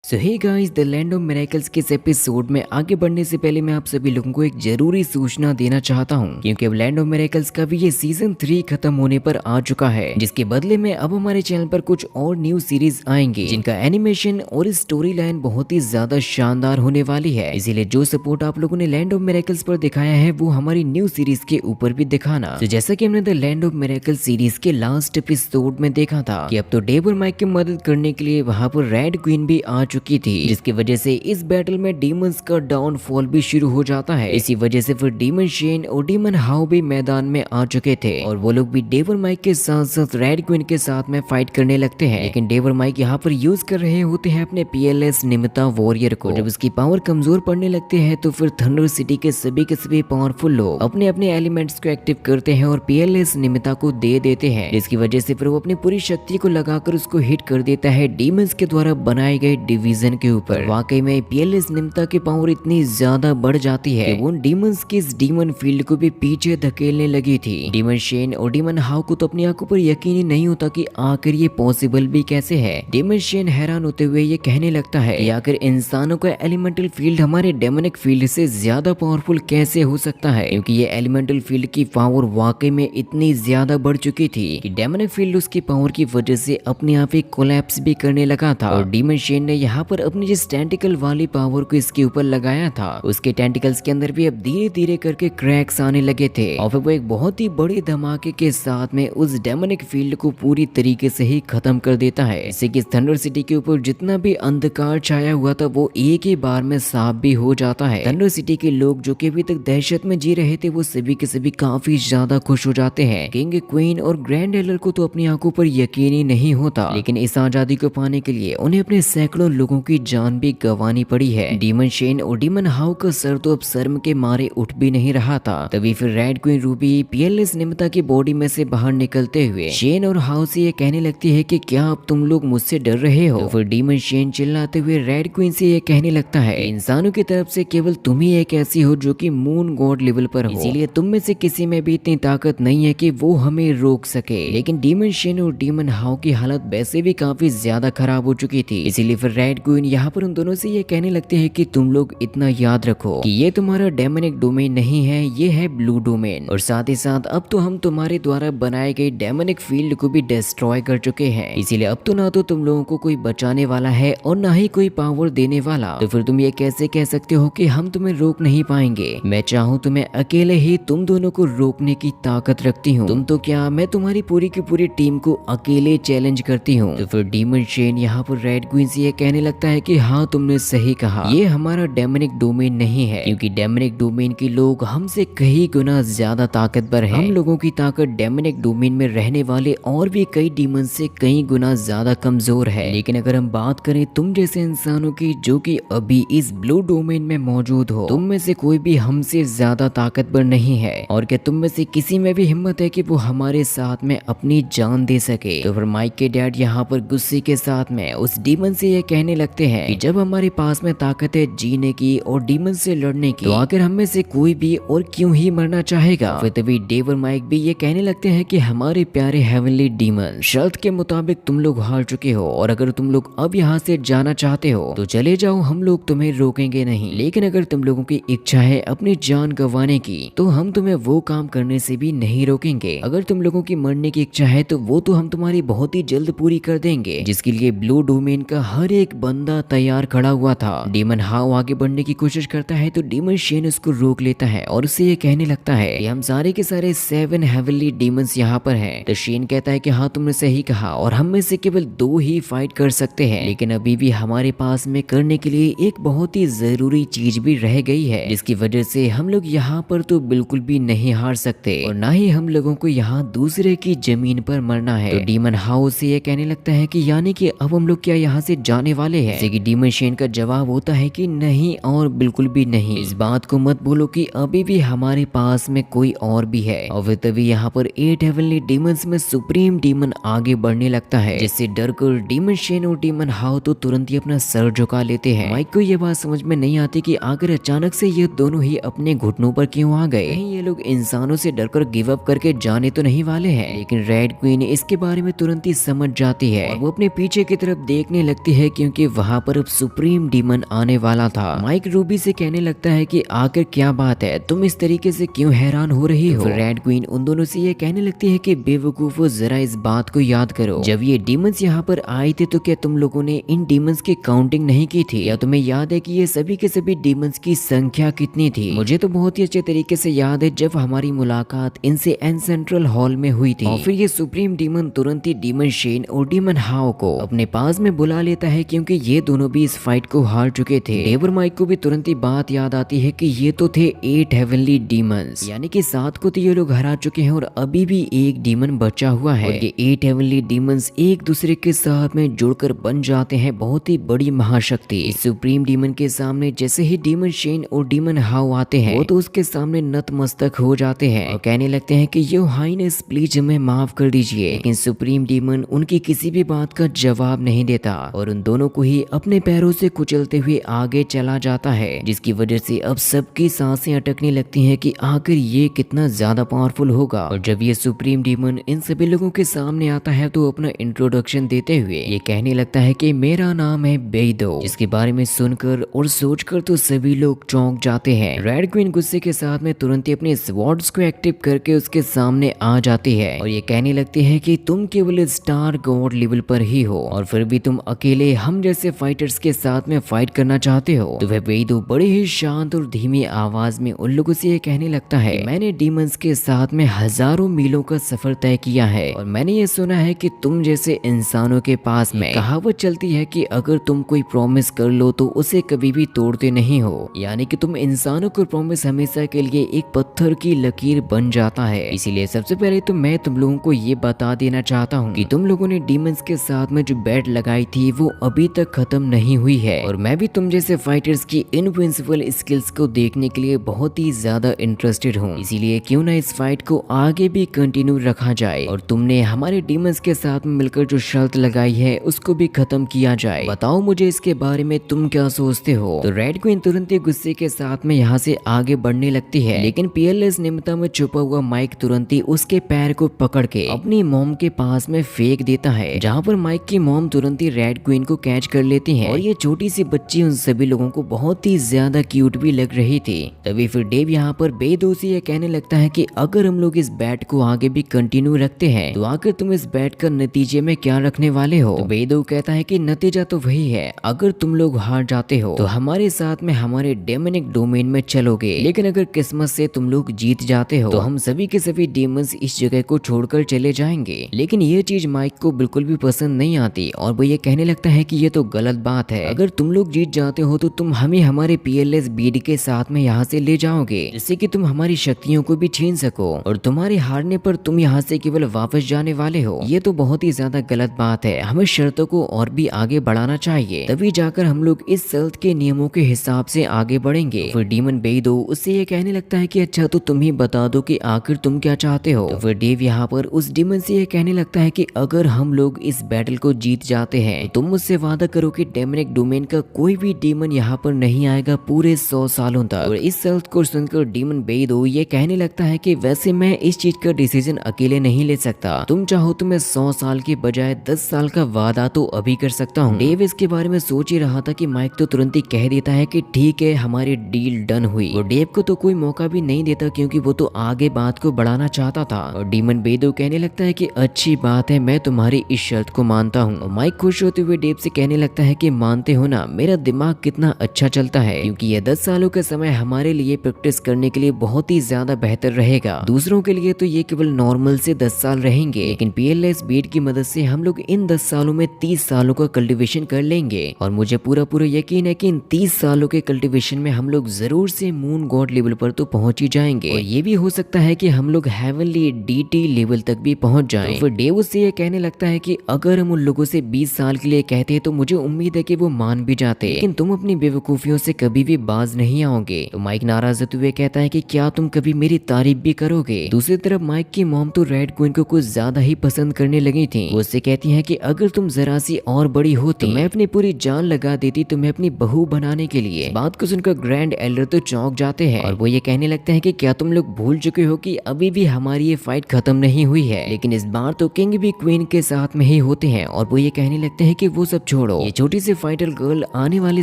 So hey guys, the land of miracles के इस episode में आगे बढ़ने से पहले मैं आप सभी लोगों को एक जरूरी सूचना देना चाहता हूं, क्योंकि अब लैंड ऑफ मिरेकल्स का भी ये सीजन 3 खत्म होने पर आ चुका है, जिसके बदले में अब हमारे चैनल पर कुछ और न्यू सीरीज आएंगी जिनका एनिमेशन और स्टोरी लाइन बहुत ही ज्यादा शानदार होने वाली है। इसीलिए जो सपोर्ट आप लोगों ने लैंड ऑफ मिरेकल्स पर दिखाया है वो हमारी न्यू सीरीज के ऊपर भी दिखाना। तो जैसा कि हमने the land of miracles series के लास्ट एपिसोड में देखा था कि अब तो डेव और माइक की मदद करने के लिए वहां पर रेड क्वीन भी आ चुकी थी, जिसकी वजह से इस बैटल में डीमंस का डाउनफॉल भी शुरू हो जाता है। इसी वजह से फिर डीमन शेन और डीमन हाउ भी मैदान में आ चुके थे और वो लोग भी डेव और माइक के साथ साथ रेड क्वीन के साथ में फाइट करने लगते हैं। लेकिन डेव और माइक यहाँ पर यूज कर रहे होते हैं अपने पीएलएस निमिता वॉरियर को। जब उसकी पावर कमजोर पड़ने लगते हैं तो फिर थंडर सिटी के सभी पावरफुल लोग अपने अपने एलिमेंट्स को एक्टिव करते हैं और पीएलएस निमिता को दे देते हैं, जिसकी वजह से फिर वो अपनी पूरी शक्ति को लगाकर उसको हिट कर देता है डीमंस के द्वारा बनाए गए डिवीजन के ऊपर। वाकई में पीएलएस निमिता की पावर इतनी ज्यादा बढ़ जाती है कि वो डीमंस की इस डीमन फील्ड को भी पीछे धकेलने लगी थी। डीमन शेन और डीमन हाउ को तो अपनी आंखों पर यकीन ही नहीं होता कि आखिर ये पॉसिबल भी कैसे है। डीमन शेन हैरान होते हुए ये कहने लगता है कि आखिर इंसानों का एलिमेंटल फील्ड हमारे डेमोनिक फील्ड से ज्यादा पावरफुल कैसे हो सकता है, क्योंकि ये एलिमेंटल फील्ड की पावर वाकई में इतनी ज्यादा बढ़ चुकी थी कि डेमोनिक फील्ड उसकी पावर की वजह से अपने आप ही कोलैप्स भी करने लगा था। और डीमन शेन ने यहाँ पर अपनी जिस टेंटिकल वाली पावर को इसके ऊपर लगाया था, उसके टेंटिकल्स के अंदर भी अब धीरे धीरे करके क्रैक्स आने लगे थे और फिर वो एक बहुत ही बड़े धमाके के साथ में उस डेमोनिक फील्ड को पूरी तरीके से ही खत्म कर देता है। इससे कि थंडर सिटी के ऊपर जितना भी अंधकार छाया हुआ था वो एक ही बार में साफ भी हो जाता है। थंडर सिटी के लोग जो कि अभी तक दहशत में जी रहे थे वो सभी के सभी काफी ज्यादा खुश हो जाते हैं। किंग, क्वीन और ग्रैंड एलर को तो अपनी आंखों पर यकीन ही नहीं होता, लेकिन इस आजादी को पाने के लिए उन्हें अपने सैकड़ों लोगों की जान भी गंवानी पड़ी है। डीमन शेन और डीमन हाउ का सर तो अब शर्म के मारे उठ भी नहीं रहा था। तभी फिर red queen Ruby PLS Nimita की बॉडी में से बाहर निकलते हुए शेन और हाउ से ये कहने लगती है कि क्या अब तुम लोग मुझसे डर रहे हो। तो फिर डीमन शेन चिल्लाते हुए रेड क्वीन से ये कहने लगता है इंसानों की तरफ से केवल तुम ही एक ऐसी हो जो कि मून गॉड लेवल पर हो, इसीलिए तुम में से किसी में भी इतनी ताकत नहीं है कि वो हमें रोक सके। लेकिन डीमन शेन और डीमन हाउ की हालत वैसे भी काफी ज्यादा खराब हो चुकी थी, इसीलिए फिर रेड क्वीन यहाँ पर उन दोनों से ये कहने लगते हैं कि तुम लोग इतना याद रखो कि ये तुम्हारा डेमोनिक डोमेन नहीं है, ये है ब्लू डोमेन। और साथ ही साथ अब तो हम तुम्हारे द्वारा बनाए गए डेमोनिक फील्ड को भी डिस्ट्रॉय कर चुके हैं, इसीलिए अब तो ना तो तुम लोगों को कोई बचाने वाला है और ना ही कोई पावर देने वाला। तो फिर तुम ये कैसे कह सकते हो कि हम तुम्हें रोक नहीं पाएंगे। मैं चाहूँ तो मैं अकेले ही तुम दोनों को रोकने की ताकत रखती हूँ। तुम तो क्या, मैं तुम्हारी पूरी की पूरी टीम को अकेले चैलेंज करती हूँ। तो फिर डीमन शेन यहाँ पर रेड क्वीन से ये कहने लगता है कि हाँ, तुमने सही कहा, ये हमारा डेमोनिक डोमेन नहीं है, क्योंकि डेमोनिक डोमेन के लोग हमसे कई गुना ज्यादा ताकतवर हैं। हम लोगों की ताकत डेमोनिक डोमेन में रहने वाले और भी कई डीमन से कई गुना ज्यादा कमजोर है। लेकिन अगर हम बात करें तुम जैसे इंसानों की जो कि अभी इस ब्लू डोमेन में मौजूद हो, तुम में से कोई भी हमसे ज्यादा ताकतवर नहीं है। और क्या तुम में से किसी में भी हिम्मत है कि वो हमारे साथ में अपनी जान दे सके। तो फिर माइक के डैड यहाँ पर गुस्से के साथ में उस डीमन से ये कहने लगते हैं कि जब हमारे पास में ताकत है जीने की और डीमन से लड़ने की, तो आखिर हम में से कोई भी और क्यों ही मरना चाहेगा। फिर तभी डेव और माइक भी ये कहने लगते हैं कि हमारे प्यारे हेवनली डीमन, शर्त के मुताबिक तुम लोग हार चुके हो और अगर तुम लोग अब यहाँ से जाना चाहते हो तो चले जाओ, हम लोग तुम्हें रोकेंगे नहीं। लेकिन अगर तुम लोगों की इच्छा है अपनी जान गंवाने की तो हम तुम्हें वो काम करने से भी नहीं रोकेंगे। अगर तुम लोगों की मरने की इच्छा है तो वो तो हम तुम्हारी बहुत ही जल्द पूरी कर देंगे, जिसके लिए ब्लू डोमेन का हर एक बंदा तैयार खड़ा हुआ था। डीमन हाउ आगे बढ़ने की कोशिश करता है तो डीमन शेन उसको रोक लेता है और उससे ये कहने लगता है कि हम सारे के सारे 7 हेवनली डीमंस यहाँ पर हैं। तो शेन कहता है कि हाँ, तुमने सही कहा और हम में से केवल 2 ही फाइट कर सकते हैं, लेकिन अभी भी हमारे पास में करने के लिए एक बहुत ही जरूरी चीज भी रह गई है, जिसकी वजह से हम लोग यहाँ पर तो बिल्कुल भी नहीं हार सकते और ना ही हम लोगों को यहाँ दूसरे की जमीन पर मरना है। तो डीमन हाउ से ये कहने लगता है कि यानी कि अब हम लोग क्या यहाँ से जाने वाले हैं। जैसे कि डीमन शेन का जवाब होता है कि नहीं और बिल्कुल भी नहीं, इस बात को मत बोलो कि अभी भी हमारे पास में कोई और भी है। और फिर तभी यहाँ पर 8 हेवनली डीमंस में सुप्रीम डीमन आगे बढ़ने लगता है, जिससे डर कर डीमन शेन और डीमन हाउ तो तुरंत ही अपना सर झुका लेते हैं। माइक को ये बात समझ में नहीं आती कि आखिर अचानक से ये दोनों ही अपने घुटनों पर क्यों आ गए। कहीं ये लोग इंसानों से डरकर गिव अप करके जाने तो नहीं वाले हैं। लेकिन रेड क्वीन इसके बारे में तुरंत ही समझ जाती है और वो अपने पीछे की तरफ देखने लगती है, क्योंकि क्योंकि वहाँ पर अब सुप्रीम डीमन आने वाला था। माइक रूबी से कहने लगता है कि आखिर क्या बात है, तुम इस तरीके से क्यों हैरान हो रही हो। रेड क्वीन उन दोनों से ये कहने लगती है कि बेवकूफो, जरा इस बात को याद करो, जब ये डीमंस यहाँ पर आए थे तो क्या तुम लोगों ने इन डीमंस की काउंटिंग नहीं की थी? या तुम्हें याद है कि ये सभी के सभी डीमंस की संख्या कितनी थी? मुझे तो बहुत ही अच्छे तरीके से याद है जब हमारी मुलाकात इनसे एन सेंट्रल हॉल में हुई थी। और फिर ये सुप्रीम डीमन तुरंत ही डीमन शेन और डीमन हाओ को अपने पास में बुला लेता है, क्योंकि ये दोनों भी इस फाइट को हार चुके थे। डेव और माइक को भी तुरंत ही बात याद आती है कि ये तो थे 8 हेवनली डीमंस, यानी कि 7 को तो ये लोग हरा चुके हैं और अभी भी एक डीमन बचा हुआ है। और ये 8 हेवनली डीमंस एक दूसरे के साथ में जुड़कर बन जाते हैं बहुत ही बड़ी महाशक्ति। इस सुप्रीम डीमन के सामने जैसे ही डीमन शेन और डीमन हाओ आते हैं, वो तो उसके सामने नतमस्तक हो जाते हैं और कहने लगते हैं कि यो हाइनेस प्लीज हमें माफ कर दीजिए। लेकिन सुप्रीम डीमन उनकी किसी भी बात का जवाब नहीं देता और उन दोनों को ही अपने पैरों से कुचलते हुए आगे चला जाता है, जिसकी वजह से अब सबकी सांसें अटकने लगती हैं कि आखिर ये कितना ज्यादा पावरफुल होगा। और जब ये सुप्रीम डीमन इन सभी लोगों के सामने आता है तो अपना इंट्रोडक्शन देते हुए ये कहने लगता है कि मेरा नाम है बेइदो, जिसके बारे में सुनकर और सोचकर तो सभी लोग चौंक जाते हैं। रेड क्वीन गुस्से के साथ में तुरंत ही अपने स्वॉर्ड्स को एक्टिव करके उसके सामने आ जाती है और ये कहने लगती है कि तुम केवल स्टार गॉड लेवल पर ही हो और फिर भी तुम अकेले हम जैसे फाइटर्स के साथ में फाइट करना चाहते हो। तो वह बेइदो बड़े ही शांत और धीमी आवाज में उन लोगों से ये कहने लगता है, मैंने डीमंस के साथ में हजारों मीलों का सफर तय किया है और मैंने ये सुना है कि तुम जैसे इंसानों के पास में कहावत चलती है कि अगर तुम कोई प्रॉमिस कर लो तो उसे कभी भी तोड़ते नहीं हो, यानी कि तुम इंसानों को प्रॉमिस हमेशा के लिए एक पत्थर की लकीर बन जाता है। इसीलिए सबसे पहले तो मैं तुम लोगों को ये बता देना चाहता हूँ कि तुम लोगों ने डीमंस के साथ में जो बैट लगाई थी वो अभी तक खत्म नहीं हुई है और मैं भी तुम जैसे फाइटर्स की इनविंसिबल स्किल्स को देखने के लिए बहुत ही ज्यादा इंटरेस्टेड हूँ। इसीलिए क्यों ना इस फाइट को आगे भी कंटिन्यू रखा जाए और तुमने हमारे डीमंस के साथ में मिलकर जो शर्त लगाई है उसको भी खत्म किया जाए। बताओ मुझे इसके बारे में तुम क्या सोचते हो। तो रेड क्वीन तुरंत ही गुस्से के साथ में यहाँ से आगे बढ़ने लगती है, लेकिन पीएलएस निम्नता में छुपा हुआ माइक तुरंत ही उसके पैर को पकड़ के अपनी मॉम के पास में फेंक देता है, जहाँ पर माइक की मॉम तुरंत ही रेड क्वीन को कैच कर लेती है और ये छोटी सी बच्ची उन सभी लोगों को बहुत ही ज्यादा क्यूट भी लग रही थी। तभी फिर डेव यहाँ पर बेदोसी ये कहने लगता है कि अगर हम लोग इस बैट को आगे भी कंटिन्यू रखते हैं तो आखिर तुम इस बैट का नतीजे में क्या रखने वाले हो। तो बेदो कहता है कि नतीजा तो वही है, अगर तुम लोग हार जाते हो तो हमारे साथ में हमारे डेमोनिक डोमेन में चलोगे, लेकिन अगर किस्मत से तुम लोग जीत जाते हो तो हम सभी के सभी डीमंस इस जगह को छोड़कर चले जाएंगे। लेकिन ये चीज माइक को बिल्कुल भी पसंद नहीं आती और वो ये कहने लगता है कि ये तो गलत बात है, अगर तुम लोग जीत जाते हो तो तुम हमें हमारे पीएलएस बीड के साथ में यहाँ से ले जाओगे, जिससे कि तुम हमारी शक्तियों को भी छीन सको और तुम्हारे हारने पर तुम यहाँ से केवल वापस जाने वाले हो। ये तो बहुत ही ज्यादा गलत बात है, हमें शर्तों को और भी आगे बढ़ाना चाहिए, तभी जाकर हम लोग इस शर्त के नियमों के हिसाब से आगे बढ़ेंगे। फिर डीमन बेइदो उससे ये कहने लगता है कि अच्छा तो तुम ही बता दो कि आखिर तुम क्या चाहते हो। तो फिर डेव यहाँ पर उस डीमन से ये कहने लगता है कि अगर हम लोग इस बैटल को जीत जाते हैं तो तुम मुझसे वादा करो कि डेमोनिक डोमेन का कोई भी डीमन यहाँ पर नहीं आएगा पूरे 100 सालों तक। और इस शर्त को सुनकर डीमन बेइदो ये कहने लगता है कि वैसे मैं इस चीज का डिसीजन अकेले नहीं ले सकता, तुम चाहो तो मैं 100 साल के बजाय 10 साल का वादा तो अभी कर सकता हूँ। डेव इसके बारे में सोच ही रहा था कि माइक तो तुरंत ही कह देता है कि ठीक है हमारी डील डन हुई। वो डेव को तो कोई मौका भी नहीं देता क्योंकि वो तो आगे बात को बढ़ाना चाहता था। और डीमन बेइदो कहने लगता है कि अच्छी बात है, मैं तुम्हारी इस शर्त को मानता हूँ। और माइक खुश होते हुए डेव से कहने लगता है कि मानते हो ना, मेरा दिमाग कितना अच्छा चलता है, क्योंकि ये 10 सालों का समय हमारे लिए प्रैक्टिस करने के लिए बहुत ही ज्यादा बेहतर रहेगा। दूसरों के लिए तो ये केवल नॉर्मल से 10 साल रहेंगे, लेकिन पीएलएस बीट की मदद से हम लोग इन 10 सालों में 30 सालों का कल्टीवेशन कर लेंगे। और मुझे पूरा यकीन है कि इन 30 सालों के कल्टीवेशन में हम लोग जरूर से मून गॉड लेवल पर तो पहुंच ही जाएंगे और ये भी हो सकता है कि हम लोग हेवनली डीटी लेवल तक भी पहुंच जाएं। तो फिर डेव उससे ये कहने लगता है कि अगर हम उन लोगों से 20 साल के लिए कहते तो मुझे उम्मीद है कि वो मान भी जाते, लेकिन तुम अपनी बेवकूफियों से कभी भी बाज नहीं आओगे। तो माइक नाराज होते हुए कहता है कि क्या तुम कभी मेरी तारीफ भी करोगे। दूसरी तरफ माइक की मॉम तो रेड क्वीन को कुछ ज्यादा ही पसंद करने लगी थी। वो उससे कहती है कि अगर तुम जरा सी और बड़ी होती तो मैं अपनी पूरी जान लगा देती तुम्हें अपनी बहू बनाने के लिए। बात को सुनकर ग्रैंड एल्डर तो चौंक जाते हैं और वो ये कहने लगते हैं कि क्या तुम लोग भूल चुके हो कि अभी भी हमारी ये फाइट खत्म नहीं हुई है, लेकिन इस बार तो किंग भी क्वीन के साथ में ही होते हैं। और वो ये कहने लगते हैं कि वो सब छोड़ो, ये छोटी सी फाइटर गर्ल आने वाले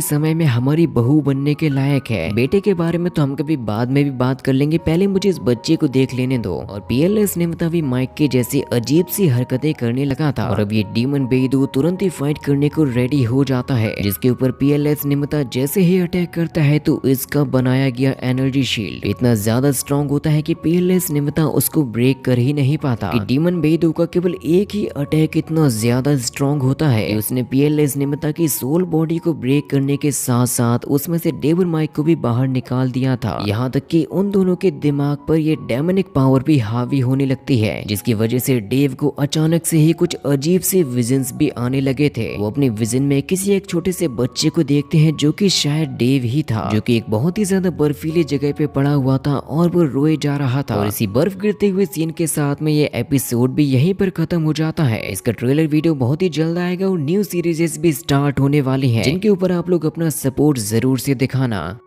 समय में हमारी बहू बनने के लायक है। बेटे के बारे में तो हम कभी बाद में भी बात कर लेंगे, पहले मुझे इस बच्चे को देख लेने दो। और पीएलएस निमिता भी माइक के जैसी अजीब सी हरकतें करने लगा था और अब ये डीमन बेइदू तुरंत ही फाइट करने को रेडी हो जाता है, जिसके ऊपर पीएलएस निमिता जैसे ही अटैक करता है तो इसका बनाया गया एनर्जी शील्ड इतना ज्यादा स्ट्रॉन्ग होता है कि पीएलएस निमिता उसको ब्रेक कर ही नहीं पाता। कि डीमन बेइदू का केवल एक ही अटैक इतना ज्यादा स्ट्रॉन्ग होता है कि उसने पीएलएस निमिता की सोल बॉडी को ब्रेक करने के साथ साथ उसमें से डेवन माइक को भी बाहर निकाल दिया था। यहाँ तक कि उन दोनों के दिमाग पर ये डेमनिक पावर भी हावी होने लगती है, जिसकी वजह से डेव को अचानक से ही कुछ अजीब से विजन्स भी आने लगे थे। वो अपने विजन में किसी एक छोटे से बच्चे को देखते हैं जो कि शायद डेव ही था, जो कि एक बहुत ही ज्यादा बर्फीली जगह पे पड़ा हुआ था और वो रोए जा रहा था। और इसी बर्फ गिरते हुए सीन के साथ में ये एपिसोड भी यहीं पर खत्म हो जाता है। इसका ट्रेलर वीडियो बहुत ही जल्द आएगा और न्यू सीरीजेस भी स्टार्ट होने वाली हैं, जिनके ऊपर आप लोग अपना सपोर्ट जरूर से दिखाना।